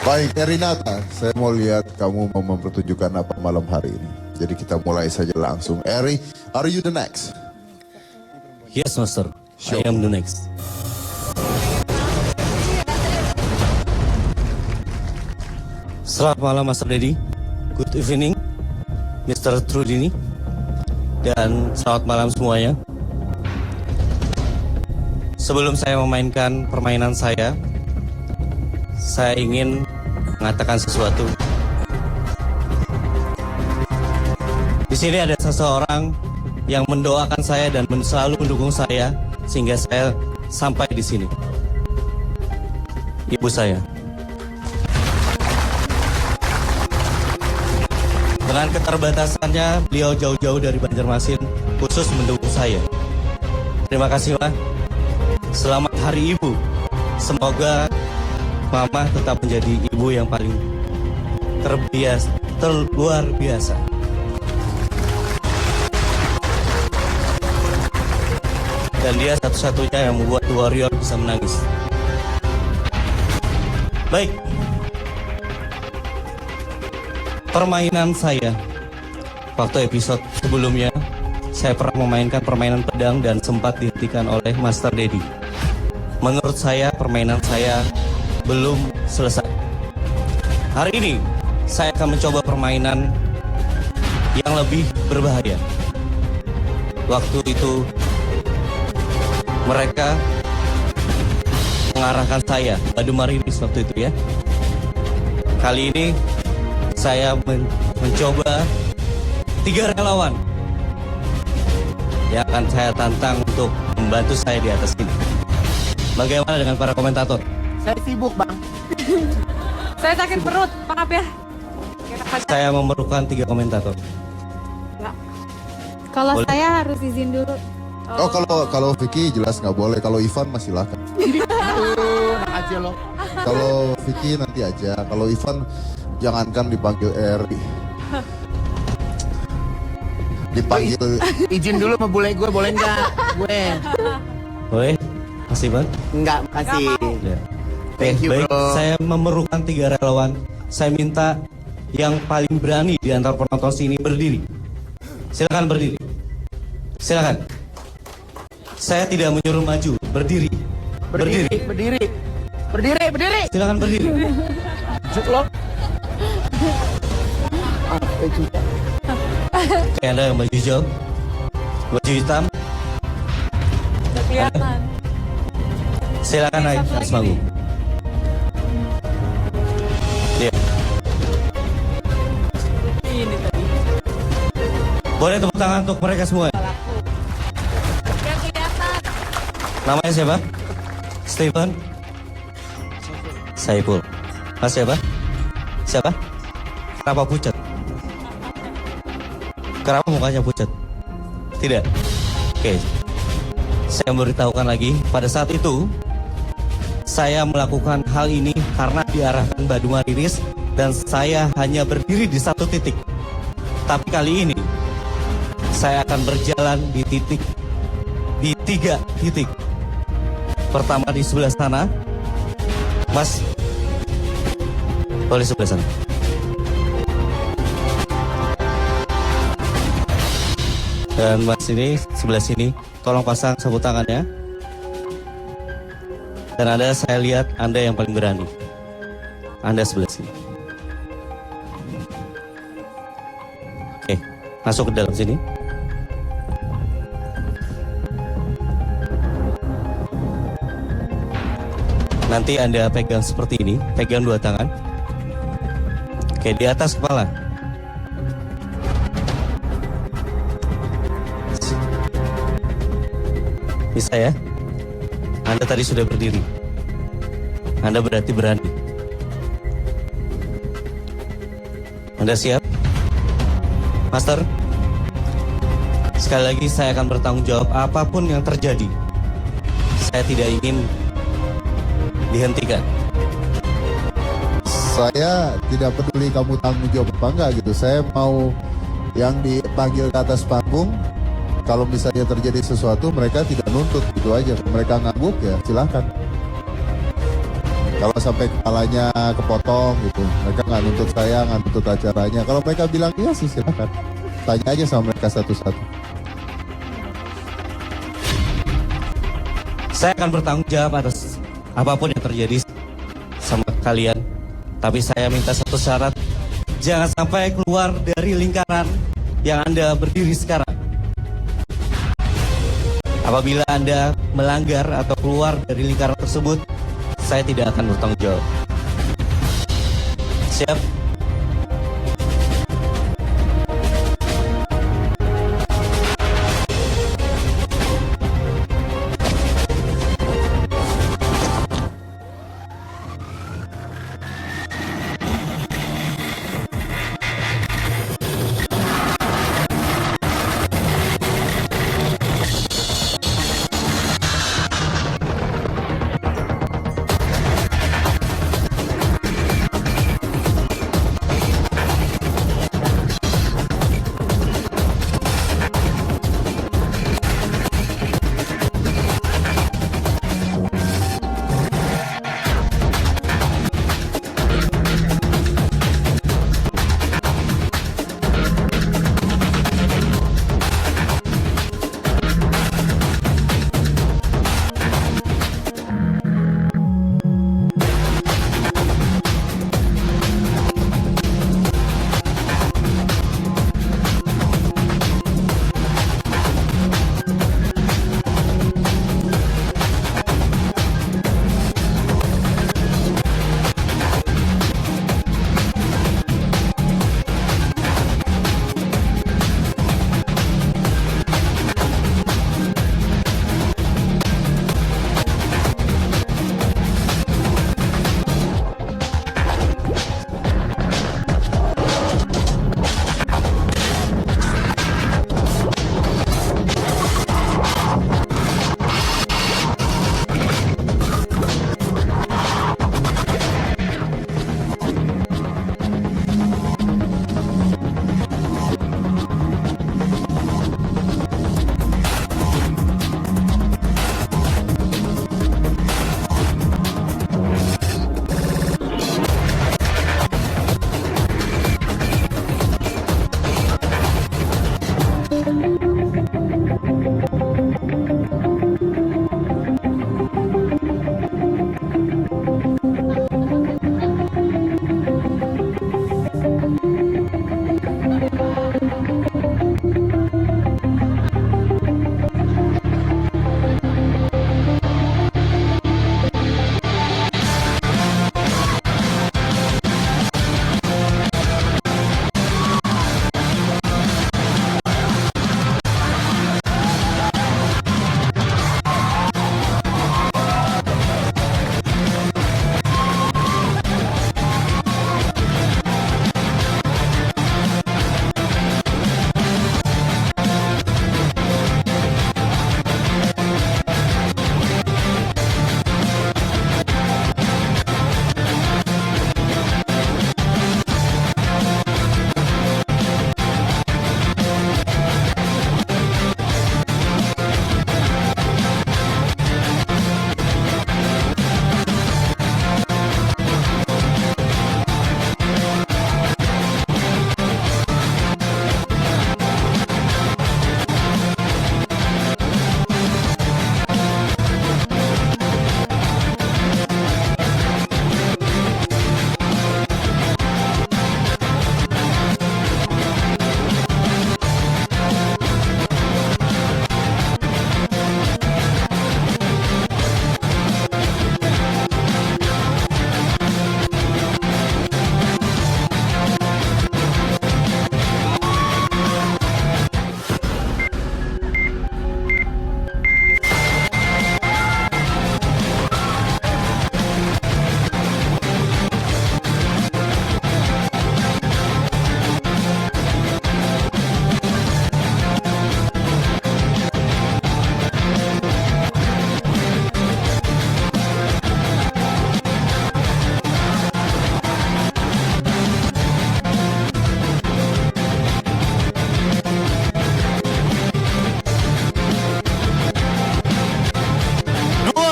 Baik, Erinata, saya mau lihat kamu mau mempertunjukkan apa malam hari ini. Jadi kita mulai saja langsung. Eri, are you the next? Yes, Master. I am the next. Selamat malam, Master Dedi. Good evening, Mr. Trudini. Dan selamat malam semuanya. Sebelum saya memainkan permainan saya ingin mengatakan sesuatu. Di sini ada seseorang yang mendoakan saya dan selalu mendukung saya sehingga saya sampai di sini. Ibu saya. Dengan keterbatasannya, beliau jauh-jauh dari Banjarmasin khusus mendukung saya. Terima kasih, Pak. Selamat Hari Ibu. Semoga Mama tetap menjadi ibu yang paling luar biasa. Dan dia satu-satunya yang membuat The Warrior bisa menangis. Baik. Permainan saya. Waktu episode sebelumnya, saya pernah memainkan permainan pedang dan sempat dihentikan oleh Master Dedi. Menurut saya, permainan saya belum selesai. Hari ini, saya akan mencoba permainan yang lebih berbahaya. Waktu itu, mereka mengarahkan saya, Badu Marinis waktu itu ya. Kali ini, saya mencoba 3 relawan yang akan saya tantang untuk membantu saya di atas ini. Bagaimana dengan para komentator? Saya sibuk, Bang. Saya sakit perut, maaf ya. Saya memerlukan 3 komentator. Kalau Boleh. saya harus izin dulu. Oh, kalau Vicky jelas nggak boleh. Kalau Ivan masih silakan. Enak aja lo. Kalau Vicky nanti aja. Kalau Ivan jangankan dipanggil Eri. Dipanggil. Izin dulu sama bule gue, boleh nggak? Gue. Boleh? Masih Bang? Enggak, makasih. Ya. Thank you, Baik, bro. saya memerlukan 3 relawan. Saya minta yang paling berani di antara penonton sini berdiri. Silakan berdiri. Silakan. Saya tidak menyuruh maju, berdiri. Berdiri. Silakan berdiri. Juk lo. Apa juga? Oke, Anda yang baju hijau, baju hitam, Udah kelihatan. silakan naik Satu atas lagi panggung. Iya. Ini tadi. Boleh tepuk tangan untuk mereka semua. Udah kelihatan. Namanya siapa? Steven? Saiful. Mas siapa? Siapa? Kenapa pucat? Kenapa mukanya pucat? Tidak. Oke. Saya memberitahukan lagi, pada saat itu saya melakukan hal ini karena diarahkan Badu Marinis dan saya hanya berdiri di satu titik. Tapi kali ini saya akan berjalan di 3 titik. Pertama di sebelah sana. Mas, boleh sebelah sana. Dan Mas ini sebelah sini, tolong pasang sabut tangannya. Dan Anda, saya lihat Anda yang paling berani. Anda sebelah sini. Oke, masuk ke dalam sini. Nanti Anda pegang seperti ini, pegang 2 tangan. Oke, di atas kepala. Bisa ya? Anda tadi sudah berdiri. Anda berarti berani. Anda siap? Master? Sekali lagi saya akan bertanggung jawab apapun yang terjadi. Saya tidak ingin dihentikan. Saya tidak peduli kamu tanggung jawab apa enggak gitu. Saya mau yang dipanggil ke atas panggung. Kalau misalnya terjadi sesuatu, mereka tidak nuntut, gitu aja. Mereka ngangguk ya, silakan. Kalau sampai kepalanya kepotong gitu, mereka nggak nuntut saya, nggak nuntut acaranya. Kalau mereka bilang iya sih silakan. Tanya aja sama mereka satu-satu. Saya akan bertanggung jawab atas apapun yang terjadi sama kalian. Tapi saya minta satu syarat, jangan sampai keluar dari lingkaran yang Anda berdiri sekarang. Apabila Anda melanggar atau keluar dari lingkaran tersebut, saya tidak akan bertanggung jawab. Siap?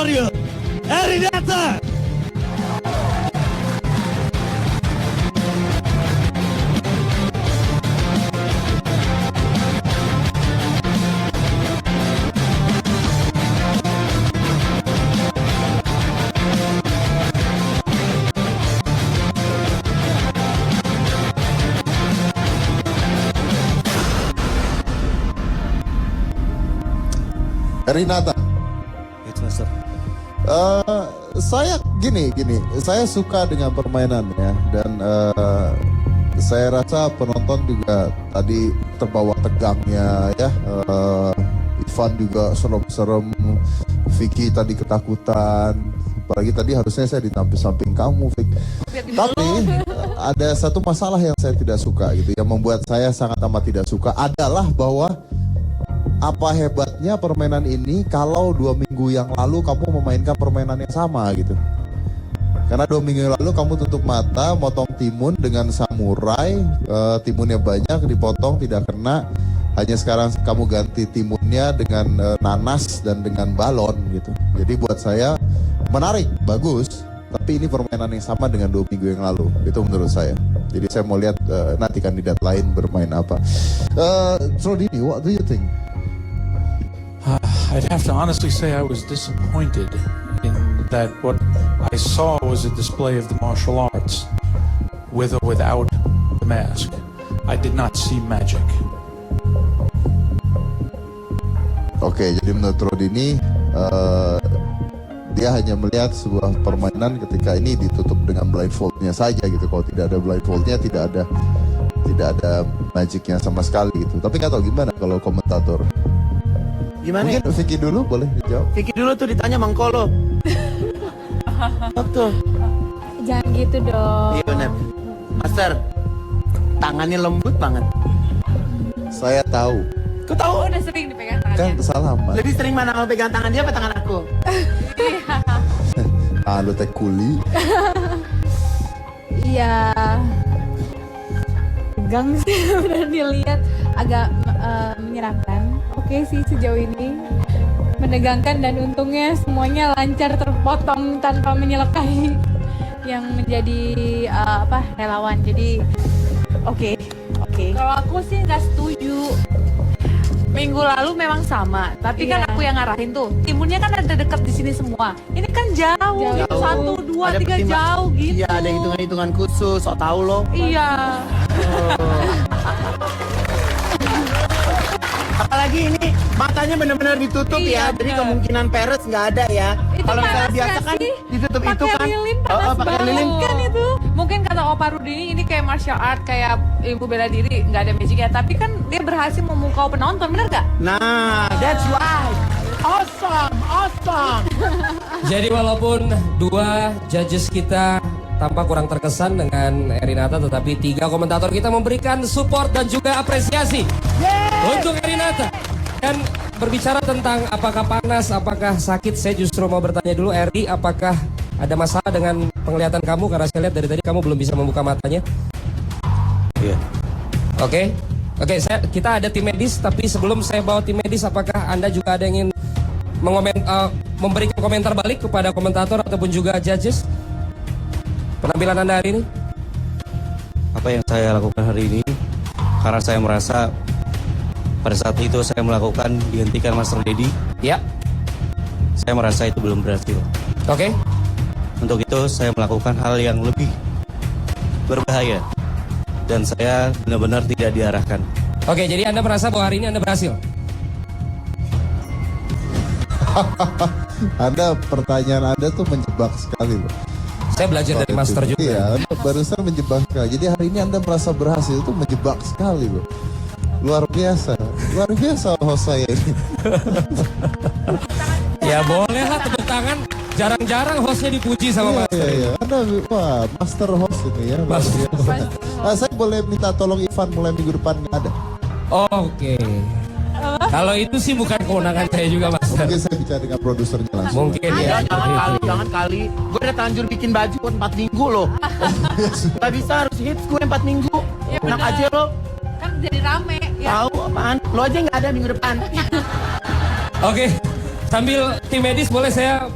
Mario Eridata. Erinata. Yes, Master. Saya gini, saya suka dengan permainannya dan saya rasa penonton juga tadi terbawa tegangnya ya. Ivan juga serem-serem, Vicky tadi ketakutan. Apalagi tadi harusnya saya di samping kamu, Vicky. Tapi ada satu masalah yang saya tidak suka gitu, yang membuat saya sangat amat tidak suka adalah bahwa apa hebatnya permainan ini kalau 2 minggu yang lalu kamu memainkan permainan yang sama gitu. Karena 2 minggu yang lalu kamu tutup mata, motong timun dengan samurai, timunnya banyak, dipotong tidak kena. Hanya sekarang kamu ganti timunnya dengan nanas dan dengan balon gitu. Jadi buat saya menarik, bagus. Tapi ini permainan yang sama dengan 2 minggu yang lalu. Itu menurut saya. Jadi saya mau lihat nanti kandidat lain bermain apa. Trodini, what do you think? I'd have to honestly say I was disappointed in that what I saw was a display of the martial arts, with or without the mask. I did not see magic. Oke, jadi menurut Trodini, dia hanya melihat sebuah permainan ketika ini ditutup dengan blindfoldnya saja gitu. Kalau tidak ada blindfoldnya, tidak ada magicnya sama sekali gitu. Tapi nggak tahu gimana kalau komentator. Gimana? Mungkin Vicky dulu boleh dijawab. Vicky dulu tuh ditanya Mangkolo. Betul. Jangan gitu dong. Iya benar. Master, tangannya lembut banget. Saya tahu. Kau tahu? Oh, udah sering dipegang Kan tangannya. kesalahan. Lebih sering mana kamu pegang tangan dia apa tangan aku? Lu teh kuli. Iya. Tegang sih udah dilihat agak menyeramkan. Oke sih sejauh ini menegangkan dan untungnya semuanya lancar terpotong tanpa menyelekai yang menjadi relawan. Jadi oke. Kalau aku sih nggak setuju. Minggu lalu memang sama, tapi kan Iya. aku yang ngarahin tuh. Timunnya kan ada dekat di sini semua. Ini kan jauh, Jauh. gitu. 1, 2, Ada 3 pertimbangan. jauh gitu. Iya, ada hitungan-hitungan khusus. So tahu lo. Iya. Apalagi ini matanya benar-benar ditutup Iya, ya. Jadi benar. kemungkinan peres nggak ada ya. Itu Kalau misalnya panas biasa nggak kan sih? ditutup itu Pakai kan. lilin panas pakai banget lilin. kan itu. Mungkin kata Opa Rudini ini kayak martial art, kayak ilmu bela diri, nggak ada magic ya. Tapi kan dia berhasil memukau penonton, bener gak? Nah, that's right. Awesome. Jadi walaupun 2 judges kita tampak kurang terkesan dengan Erinata, tetapi 3 komentator kita memberikan support dan juga apresiasi untuk Erinata. Dan berbicara tentang apakah panas, apakah sakit, saya justru mau bertanya dulu, Eri, apakah ada masalah dengan penglihatan kamu? Karena saya lihat dari tadi kamu belum bisa membuka matanya. Iya. Oke, kita ada tim medis, tapi sebelum saya bawa tim medis, apakah Anda juga ada yang ingin memberikan komentar balik kepada komentator ataupun juga judges? Penampilan Anda hari ini? Apa yang saya lakukan hari ini, karena saya merasa pada saat itu saya melakukan dihentikan Master Dedi, Ya, saya merasa itu belum berhasil. oke. Untuk itu saya melakukan hal yang lebih berbahaya dan saya benar-benar tidak diarahkan. Oke, jadi Anda merasa bahwa hari ini Anda berhasil? Pertanyaan Anda tuh menjebak sekali loh. Saya belajar dari master juga. Iya, Anda barusan menjebak sekali. Jadi hari ini Anda merasa berhasil itu menjebak sekali loh. Luar biasa host saya ini. Ya boleh lah tepuk tangan. Jarang-jarang hostnya dipuji sama master. Iya. Anda wah, master host ini ya. Luar biasa. Saya boleh minta tolong Ivan mulai minggu depan nggak ada. Oke. Kalau itu sih bukan kewenangan saya juga, master. Mungkin saya bicara dengan produsernya langsung. Mungkin ya. Jangan kali. Gue udah terlanjur bikin baju buat 4 minggu loh. Gak bisa, harus hits gue 4 minggu. Ya Enak benar. aja lo. Kan jadi rame. Ya. Tahu apaan? Lo aja nggak ada minggu depan. Oke. Sambil tim medis boleh saya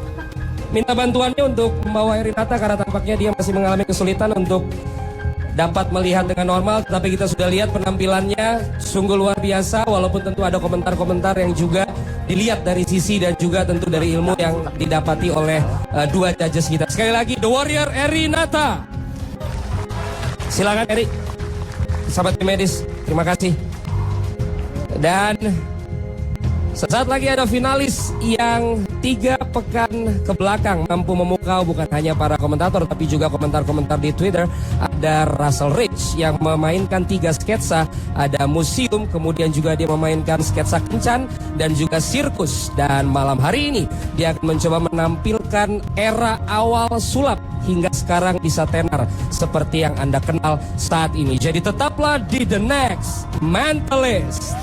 minta bantuannya untuk membawa Erinata karena tampaknya dia masih mengalami kesulitan untuk dapat melihat dengan normal, tapi kita sudah lihat penampilannya sungguh luar biasa, walaupun tentu ada komentar-komentar yang juga dilihat dari sisi dan juga tentu dari ilmu yang didapati oleh 2 judges kita. Sekali lagi, The Warrior Erinata. Silakan Eri, sahabat tim medis, terima kasih. Dan Sesaat lagi ada finalis yang 3 pekan ke belakang mampu memukau bukan hanya para komentator tapi juga komentar-komentar di Twitter. Ada Russell Rich yang memainkan 3 sketsa, ada museum, kemudian juga dia memainkan sketsa kencan dan juga sirkus. Dan malam hari ini dia akan mencoba menampilkan era awal sulap hingga sekarang bisa tenar seperti yang Anda kenal saat ini. Jadi tetaplah di The Next Mentalist.